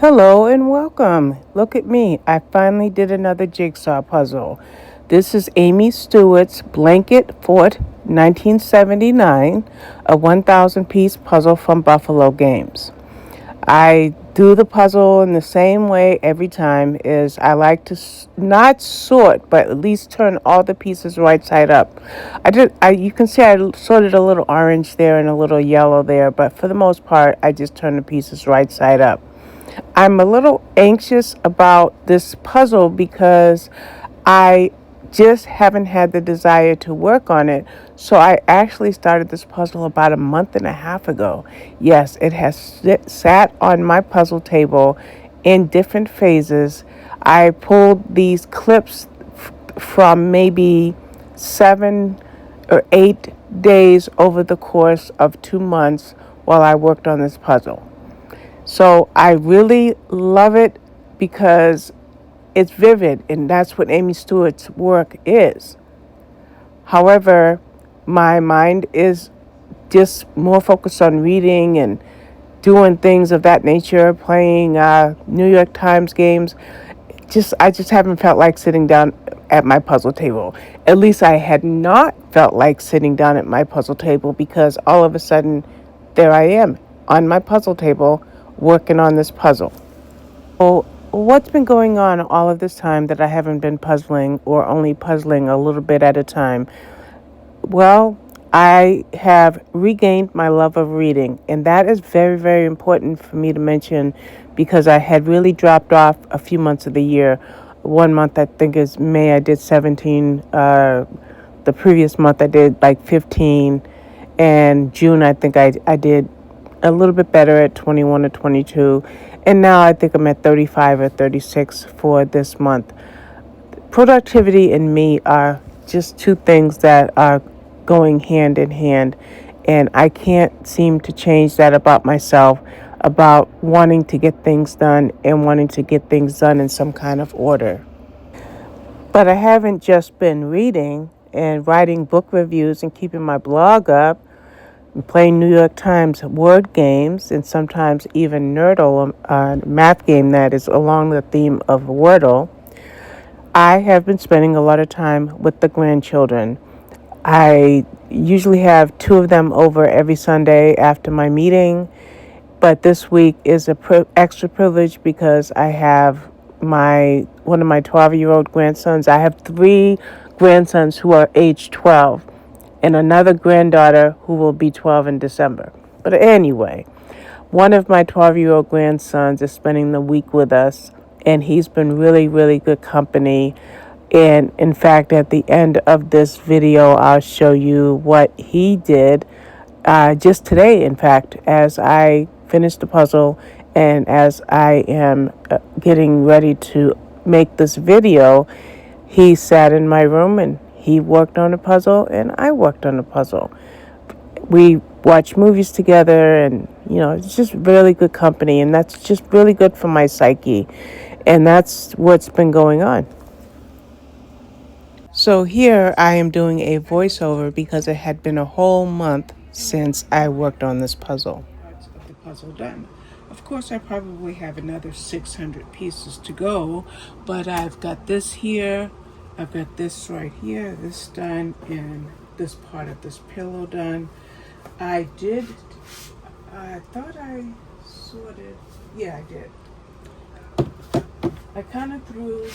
Hello and welcome. Look at me. I finally did another jigsaw puzzle. This is Amy Stewart's Blanket Fort 1979, a 1,000 piece puzzle from Buffalo Games. I do the puzzle in the same way every time. Is I like to not sort, but at least turn all the pieces right side up. You can see I sorted a little orange there and a little yellow there, but for the most part, I just turn the pieces right side up. I'm a little anxious about this puzzle because I just haven't had the desire to work on it. So I actually started this puzzle about a month and a half ago. Yes, it has sat on my puzzle table in different phases. I pulled these clips from maybe 7 or 8 days over the course of 2 months while I worked on this puzzle. So I really love it because it's vivid, and that's what Amy Stewart's work is. However, my mind is just more focused on reading and doing things of that nature, playing New York Times games. I just haven't felt like sitting down at my puzzle table. At least I had not felt like sitting down at my puzzle table because all of a sudden, there I am on my puzzle table working on this puzzle. So, what's been going on all of this time that I haven't been puzzling or only puzzling a little bit at a time? Well, I have regained my love of reading, and that is very, very important for me to mention because I had really dropped off a few months of the year. One month, I think is May, I did 17. The previous month, I did like 15. And June, I think I did a little bit better at 21 or 22. And now I think I'm at 35 or 36 for this month. Productivity and me are just two things that are going hand in hand. And I can't seem to change that about myself, about wanting to get things done and wanting to get things done in some kind of order. But I haven't just been reading and writing book reviews and keeping my blog up and playing New York Times word games and sometimes even Nerdle, a math game that is along the theme of Wordle. I have been spending a lot of time with the grandchildren. I usually have two of them over every Sunday after my meeting, but this week is a extra privilege because I have one of my 12-year-old grandsons. I have three grandsons who are age 12 and another granddaughter who will be 12 in December. But anyway, one of my 12-year-old grandsons is spending the week with us, and he's been really, really good company. And in fact, at the end of this video, I'll show you what he did just today, in fact, as I finished the puzzle and as I am getting ready to make this video. He sat in my room and he worked on a puzzle and I worked on a puzzle. We watch movies together and, it's just really good company, and that's just really good for my psyche. And that's what's been going on. So here I am doing a voiceover because it had been a whole month since I worked on this puzzle. Parts of the puzzle done. Of course, I probably have another 600 pieces to go, but I've got this here, I've got this right here, this done, and this part of this pillow done. I thought I sorted, yeah, I did. I kind of threw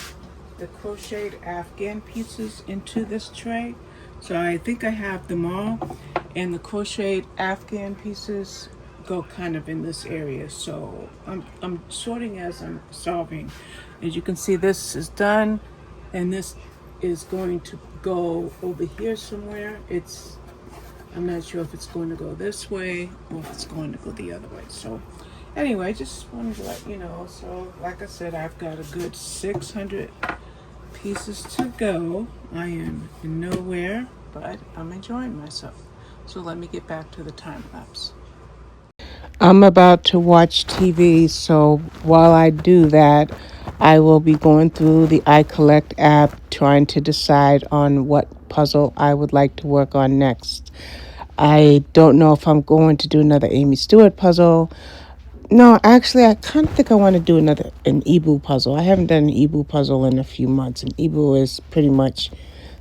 the crocheted Afghan pieces into this tray. So I think I have them all, and the crocheted Afghan pieces go kind of in this area. So I'm sorting as I'm solving. As you can see, this is done, and this is going to go over here somewhere. I'm not sure if it's going to go this way or if it's going to go the other way. So anyway, just wanted to let you know. So like I said, I've got a good 600 pieces to go. I am nowhere, but I'm enjoying myself. So let me get back to the time lapse. I'm about to watch TV, so while I do that, I will be going through the iCollect app trying to decide on what puzzle I would like to work on next. I don't know if I'm going to do another Amy Stewart puzzle. No, actually, I kind of think I want to do an Ebu puzzle. I haven't done an Ebu puzzle in a few months, and Ebu is pretty much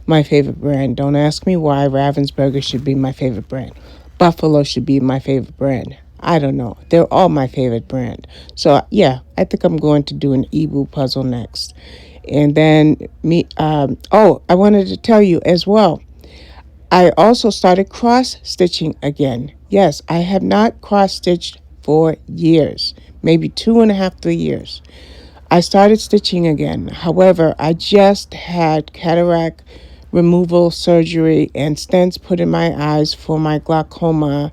my favorite brand. Don't ask me why. Ravensburger should be my favorite brand. Buffalo should be my favorite brand. I don't know. They're all my favorite brand. So yeah, I think I'm going to do an Ebu puzzle next. And then I wanted to tell you as well. I also started cross stitching again. Yes, I have not cross stitched for years, maybe 2.5, 3 years. I started stitching again. However, I just had cataract removal surgery and stents put in my eyes for my glaucoma.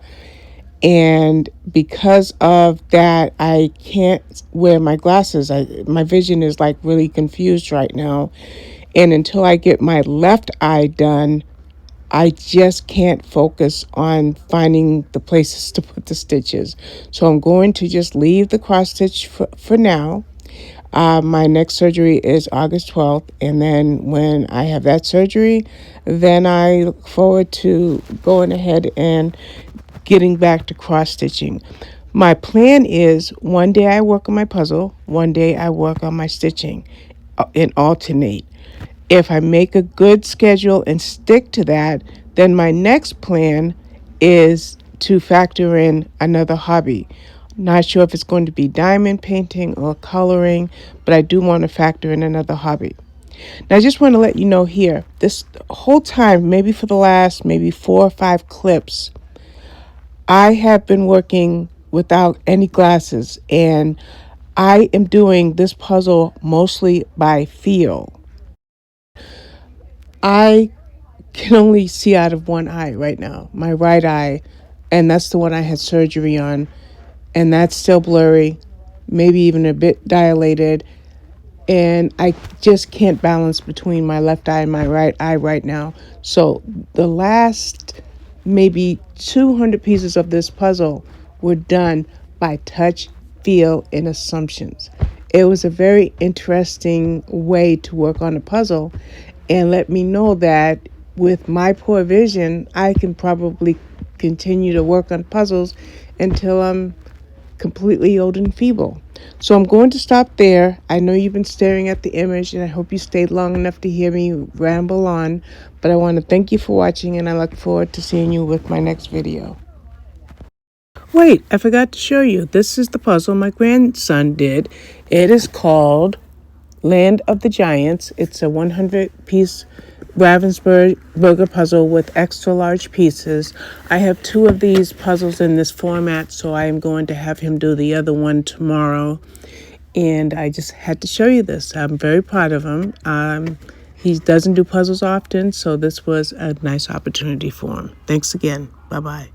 And because of that, I can't wear my glasses. My vision is like really confused right now. And until I get my left eye done, I just can't focus on finding the places to put the stitches. So I'm going to just leave the cross stitch for now. My next surgery is August 12th. And then when I have that surgery, then I look forward to going ahead and getting back to cross stitching. My plan is one day I work on my puzzle, one day I work on my stitching and alternate. If I make a good schedule and stick to that, then my next plan is to factor in another hobby. Not sure if it's going to be diamond painting or coloring, but I do want to factor in another hobby. Now, I just want to let you know here, this whole time, maybe for the last maybe 4 or 5 clips, I have been working without any glasses, and I am doing this puzzle mostly by feel. I can only see out of one eye right now, my right eye, and that's the one I had surgery on, and that's still blurry, maybe even a bit dilated, and I just can't balance between my left eye and my right eye right now. So the last maybe 200 pieces of this puzzle were done by touch, feel, and assumptions. It was a very interesting way to work on a puzzle and let me know that with my poor vision, I can probably continue to work on puzzles until I'm completely old and feeble. So I'm going to stop there. I know you've been staring at the image, and I hope you stayed long enough to hear me ramble on. But I want to thank you for watching, and I look forward to seeing you with my next video. Wait, I forgot to show you. This is the puzzle my grandson did. It is called Land of the Giants. It's a 100-piece Ravensburger puzzle with extra large pieces. I have 2 of these puzzles in this format, so I am going to have him do the other one tomorrow. And I just had to show you this. I'm very proud of him. He doesn't do puzzles often, so this was a nice opportunity for him. Thanks again. Bye-bye.